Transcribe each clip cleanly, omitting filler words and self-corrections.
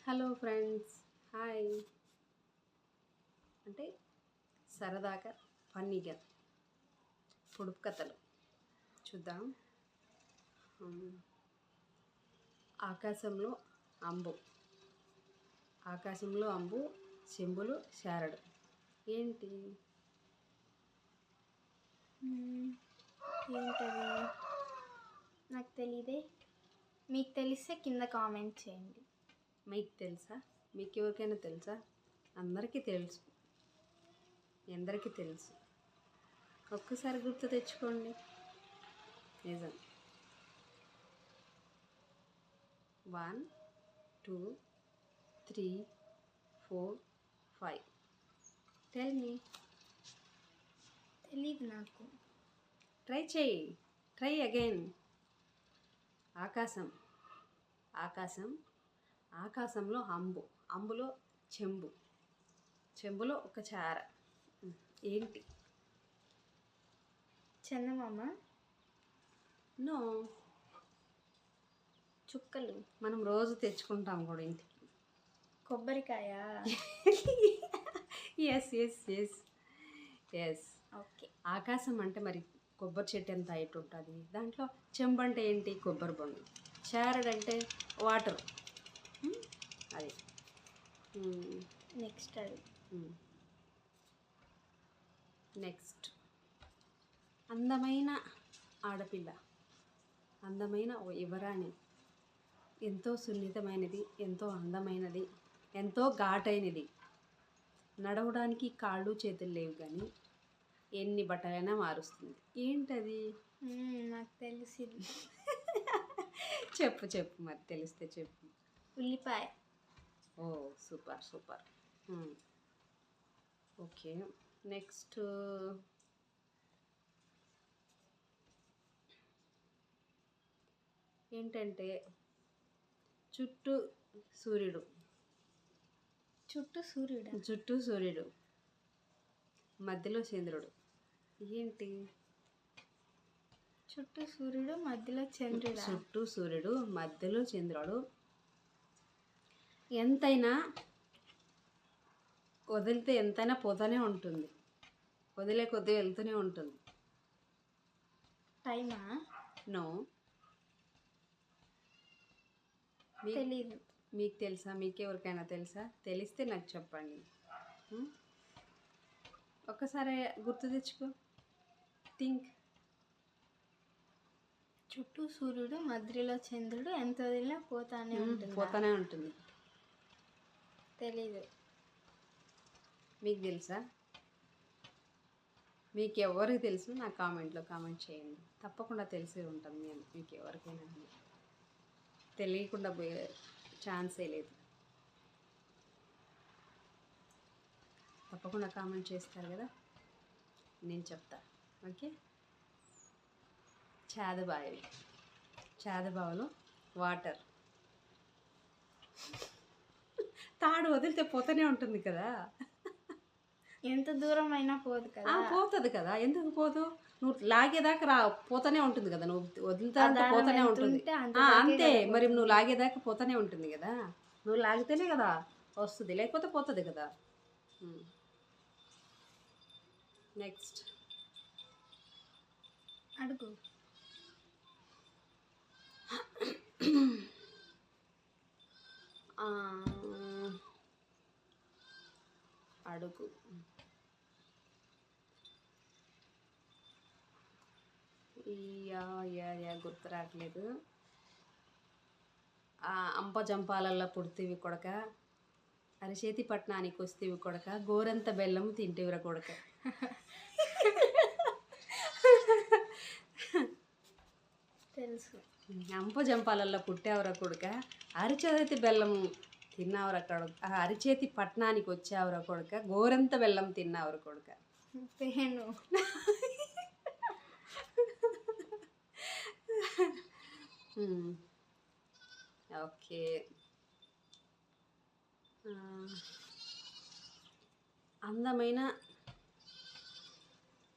Hello friends, hi. అంటే సరదాగా ఫన్నీగా పొడుపు కథలు చూద్దాం. ఉమ్, ఆకాశంలో అంబు ఆకాశంలో అంబు చెంబులు శారడు ఏంటి? ఏంటది? నాకు తెలీదే. మీకు తెలిస్తే కింద కామెంట్ చేయండి. మీకు తెలుసా? మీకు ఎవరికైనా తెలుసా? అందరికీ తెలుసు, ఎందరికీ తెలుసు. ఒక్కసారి గుర్తు తెచ్చుకోండి. నిజం. 1 2 3 4 5. Tell me. తెలీదు నాకు. ట్రై చేయి. Try again. ఆకాశం ఆకాశం ఆకాశంలో అంబు, అంబులో చెంబు, చెంబులో ఒక చార. ఏంటి? చందమామ. నో. చుక్కలు. మనం రోజు తెచ్చుకుంటాం కూడా ఇంటికి. కొబ్బరికాయ. Yes yes yes yes. Okay. ఆకాశం అంటే మరి కొబ్బరి చెట్టు ఎంత హైట్ ఉంటుంది, దాంట్లో చెంబు అంటే ఏంటి? కొబ్బరి బొండు. చారడంటే వాటర్. అది నెక్స్ట్ అది. నెక్స్ట్ అందమైన ఆడపిల్ల, అందమైన ఓ యువరాణి, ఎంతో సున్నితమైనది, ఎంతో అందమైనది, ఎంతో ఘాటైనది. నడవడానికి కాళ్ళు చేతులు లేవు కానీ ఎన్ని బట్టలైనా మారుస్తుంది. ఏంటది? నాకు తెలిసి. చెప్పు చెప్పు, మరి తెలిస్తే చెప్పు. ఉల్లిపాయ. ఓ సూపర్ సూపర్. ఓకే. నెక్స్ట్ ఏంటంటే చుట్టూ సూర్యుడు, చుట్టూ సూర్యుడు, మధ్యలో చంద్రుడు. ఏంటి? చుట్టూ సూర్యుడు మధ్యలో చంద్రుడు. చుట్టూ సూర్యుడు మధ్యలో చంద్రుడు. ఎంతైనా వదిలితే ఎంతైనా పోతూనే ఉంటుంది, వదిలే కొద్దీ వెళ్తూనే ఉంటుంది. టైమా? నో. తెలీదు. మీకు తెలుసా? మీకు ఎవరికైనా తెలుసా? తెలిస్తే నాకు చెప్పండి. ఒక్కసారి గుర్తు తెచ్చుకో. థింక్. చుట్టూ సూర్యుడు మధ్యలో చంద్రుడు, ఎంత వదిలినా పోతానే ఉంటుంది. తెలీదు. మీకు తెలుసా? మీకు ఎవరికి తెలుసు నాకు కామెంట్లో కామెంట్ చేయండి. తప్పకుండా తెలిసే ఉంటుంది. నేను మీకు ఎవరికైనా తెలియకుండా పోయే ఛాన్సే లేదు. తప్పకుండా కామెంట్ చేస్తారు కదా, నేను చెప్తా. ఓకే. చాదబావిలో వాటర్. తాడు వదిలితే పోతూనే ఉంటుంది కదా. ఎంత దూరం అయినా పోదు కదా. పోతుంది కదా, ఎందుకు పోదు? నువ్వు లాగేదాకా పోతూనే ఉంటుంది కదా, నువ్వు వదిలితే పోతూనే ఉంటుంది. అంతే మరి, నువ్వు లాగేదాకా పోతూనే ఉంటుంది కదా. నువ్వు లాగితేనే కదా వస్తుంది, లేకపోతే పోతుంది కదా. నెక్స్ట్ అడుగు. అడుగు. గుర్తు రావట్లేదు. అంపజంపాలల్లో పుడితివి కొడక, అరిచేతి పట్టణానికి వస్తేవి కొడక, గోరంత బెల్లం తింటేవిరా కొడక. తెలుసు. అంపజంపాలల్లో పుట్టావురా కొడుక, అరిచేతి బెల్లం తిన్నావురా కొడుక, అరిచేతి పట్టణానికి వచ్చావురా కొడుక, గోరంత బెల్లం తిన్నావురా కొడుక. పేను. ఓకే.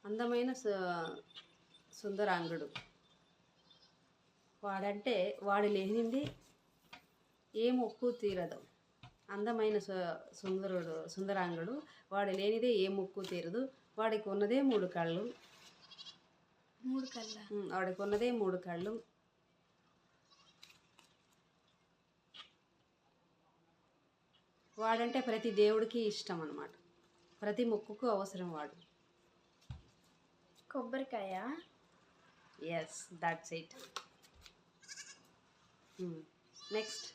అందమైన సుందరాంగుడు వాడంటే వాడు లేనిది ఏ మొక్కు తీరదు. అందమైన సుందరాంగుడు, వాడు లేనిదే ఏ ముక్కు తీరదు, వాడికి ఉన్నదే 3 కళ్ళు. 3 కళ్ళ. వాడికి ఉన్నదే 3 కళ్ళు. వాడంటే ప్రతి దేవుడికి ఇష్టం అన్నమాట. ప్రతి మొక్కుకు అవసరం వాడు. కొబ్బరికాయ. Yes, that's it. నెక్స్ట్.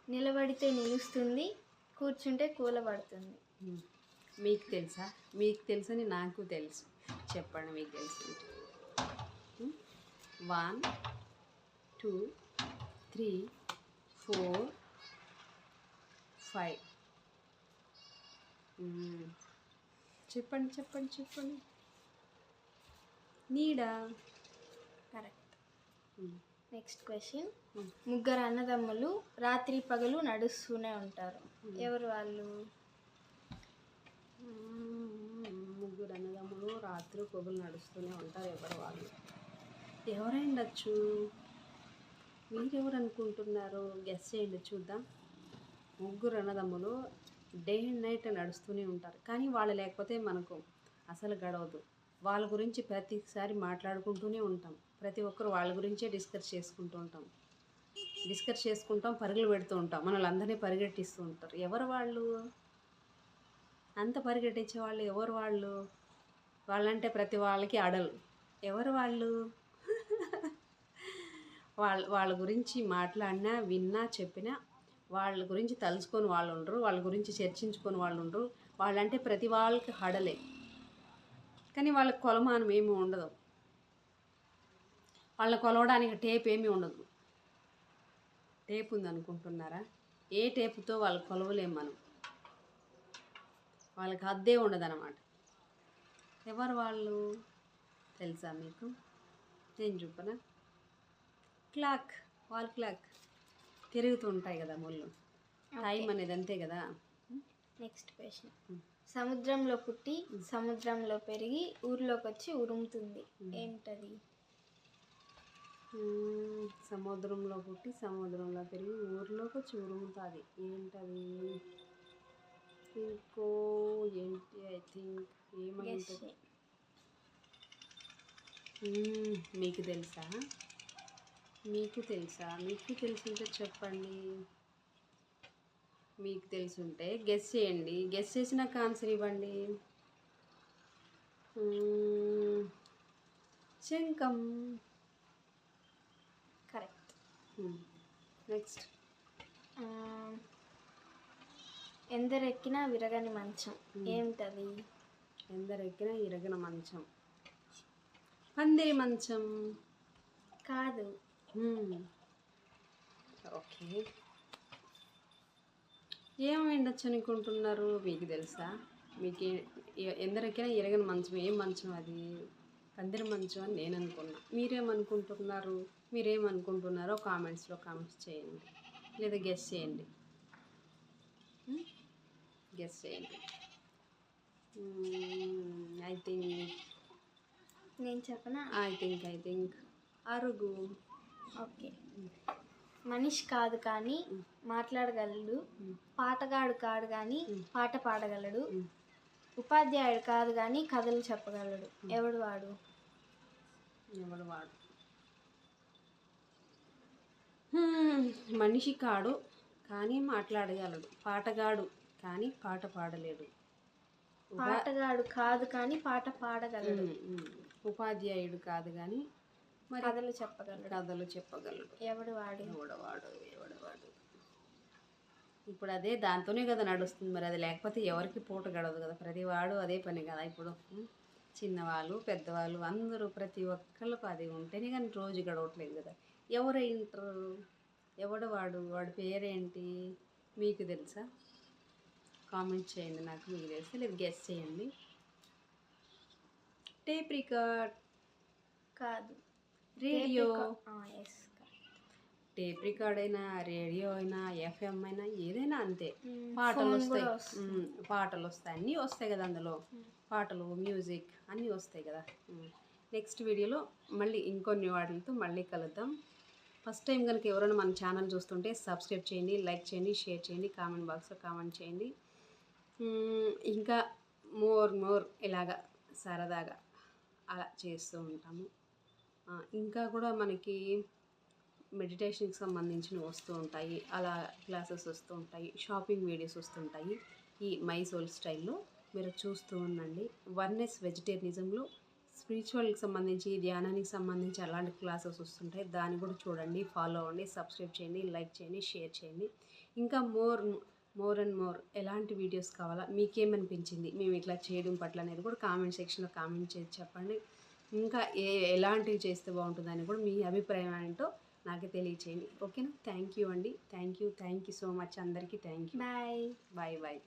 నిలబడితే నిలుస్తుంది, కూర్చుంటే కూలబడుతుంది. మీకు తెలుసా? మీకు తెలుసని నాకు తెలుసు. చెప్పండి మీకు తెలుసు. 1 2 3 4 5. చెప్పండి చెప్పండి చెప్పండి. నీడా. కరెక్ట్. Next question. ముగ్గురు అన్నదమ్ములు రాత్రి పగలు నడుస్తూనే ఉంటారు. ఎవరు వాళ్ళు? ముగ్గురు అన్నదమ్ములు రాత్రి పగలు నడుస్తూనే ఉంటారు. ఎవరు వాళ్ళు? ఎవరైండొచ్చు? మీరెవరు అనుకుంటున్నారు? గెస్ చేయండి చూద్దాం. ముగ్గురు అన్నదమ్ములు డే అండ్ నైట్ నడుస్తూనే ఉంటారు, కానీ వాళ్ళు లేకపోతే మనకు అసలు గడవదు. వాళ్ళ గురించి ప్రతిసారి మాట్లాడుకుంటూనే ఉంటాం. ప్రతి ఒక్కరు వాళ్ళ గురించే డిస్కస్ చేసుకుంటాం, పరుగులు పెడుతూ ఉంటాం. మనల్ని పరిగెట్టిస్తూ ఉంటారు. ఎవరు వాళ్ళు? అంత పరిగెట్టించే వాళ్ళు ఎవరు వాళ్ళు? వాళ్ళంటే ప్రతి వాళ్ళకి అడలు. ఎవరు వాళ్ళు? వాళ్ళ గురించి మాట్లాడినా, విన్నా, చెప్పినా వాళ్ళ గురించి తలుచుకొని వాళ్ళు ఉండరు, వాళ్ళ గురించి చర్చించుకొని వాళ్ళు ఉండరు. వాళ్ళంటే ప్రతి వాళ్ళకి హడలే, కానీ వాళ్ళకి కొలమానం ఏమీ ఉండదు. వాళ్ళని కొలవడానికి టేప్ ఏమీ ఉండదు. టేప్ ఉందనుకుంటున్నారా? ఏ టేపుతో వాళ్ళు కొలవలేం మనం. వాళ్ళకి అద్దే ఉండదన్నమాట. ఎవరు వాళ్ళు? తెలుసా మీకు? నేను చెప్పనా? క్లాక్. Wall clock. తిరుగుతూ ఉంటాయి కదా ముళ్ళు. టైం అనేది అంతే కదా. Next question. సముద్రంలో పుట్టి సముద్రంలో పెరిగి ఊర్లోకి వచ్చి ఉరుముతుంది. ఏంటది? సముద్రంలో పుట్టి సముద్రంలో పెరిగి ఊర్లోకి వచ్చి ఉరుముతుంది. ఏంటది? ఇంకో ఏంటి? ఐ థింక్ ఏమంటుంది? మీకు తెలుసా? మీకు తెలుసుంటే చెప్పండి. మీకు తెలుసుంటే గెస్ చేయండి. గెస్ చేసినాక ఆన్సర్ ఇవ్వండి. శంఖం. కరెక్ట్. నెక్స్ట్. ఎందరెక్కినా విరగని మంచం. ఏమిటది? ఎందరెక్కినా ఇరగని మంచం. పందిరి మంచం. కాదు. ఓకే. ఏమైండొచ్చు అనుకుంటున్నారు? మీకు తెలుసా? మీకు ఎందరెక్కినా ఇరగని మంచం ఏం మంచం అది? పందిరి మంచం అని నేను అనుకున్నా. మీరేమనుకుంటున్నారో కామెంట్స్ చేయండి, లేదా గెస్ చేయండి. ఐ థింక్ నేను చెప్పనా? ఐ థింక్ అరుగు. ఓకే. మనిషి కాదు కానీ మాట్లాడగలడు, పాటగాడు కాడు కానీ పాట పాడగలడు, ఉపాధ్యాయుడు కాదు కానీ కథలు చెప్పగలడు. ఎవడు వాడు? మనిషి కాడు కానీ మాట్లాడగలడు, పాటగాడు కానీ పాట పాడలేడు, పాటగాడు కాదు కానీ పాట పాడగలడు, ఉపాధ్యాయుడు కాదు కానీ మరి కథలు చెప్పగలడు. ఎవడు వాడు? ఇప్పుడు అదే దాంతోనే కదా నడుస్తుంది. మరి అది లేకపోతే ఎవరికి పూట గడవదు కదా. ప్రతి వాడు అదే పని కదా. ఇప్పుడు చిన్నవాళ్ళు పెద్దవాళ్ళు అందరూ ప్రతి ఒక్కళ్ళకు అది ఉంటేనే కానీ రోజు గడవట్లేదు కదా. ఎవరైంటారు? వాడి పేరేంటి? మీకు తెలుసా? కామెంట్ చేయండి. నాకు మీకు తెలిస్తే లేదు గెస్ చేయండి. Tape record. కాదు. రేడియో. టేప్ టేప్ రికార్డ్ అయినా, రేడియో అయినా, ఎఫ్ఎం అయినా ఏదైనా అంతే. పాటలు వస్తాయి, అన్నీ వస్తాయి కదా అందులో. పాటలు, మ్యూజిక్ అన్నీ వస్తాయి కదా. నెక్స్ట్ వీడియోలో మళ్ళీ ఇంకొన్ని వాటితో మళ్ళీ కలుద్దాం. ఫస్ట్ టైం కనుక ఎవరైనా మన ఛానల్ చూస్తుంటే సబ్స్క్రైబ్ చేయండి, లైక్ చేయండి, షేర్ చేయండి, కామెంట్ బాక్స్లో కామెంట్ చేయండి. ఇంకా మోర్ ఇలాగా సరదాగా అలా చేస్తూ ఉంటాము. ఇంకా కూడా మనకి మెడిటేషన్కి సంబంధించినవి వస్తూ ఉంటాయి, అలా క్లాసెస్ వస్తూ ఉంటాయి, షాపింగ్ వీడియోస్ వస్తుంటాయి. ఈ మై సోల్ స్టైల్లో మీరు చూస్తూ ఉండండి. వన్నెస్ వెజిటేరియనిజంలో స్పిరిచువల్కి సంబంధించి, ధ్యానానికి సంబంధించి అలాంటి క్లాసెస్ వస్తుంటాయి. దాన్ని కూడా చూడండి, ఫాలో అవ్వండి, సబ్స్క్రైబ్ చేయండి, లైక్ చేయండి, షేర్ చేయండి. ఇంకా మోర్ అండ్ మోర్ ఎలాంటి వీడియోస్ కావాలా, మీకేమనిపించింది మేము ఇట్లా చేయడం పట్ల అనేది కూడా కామెంట్ సెక్షన్లో కామెంట్ చేసి చెప్పండి. ఇంకా ఎలాంటివి చేస్తే బాగుంటుందని కూడా మీ అభిప్రాయం ఏంటో నాకు తెలియచేయండి. ఓకేనా? థ్యాంక్ యూ అండి. థ్యాంక్ యూ సో మచ్ అందరికీ. Thank you. బాయ్. బాయ్.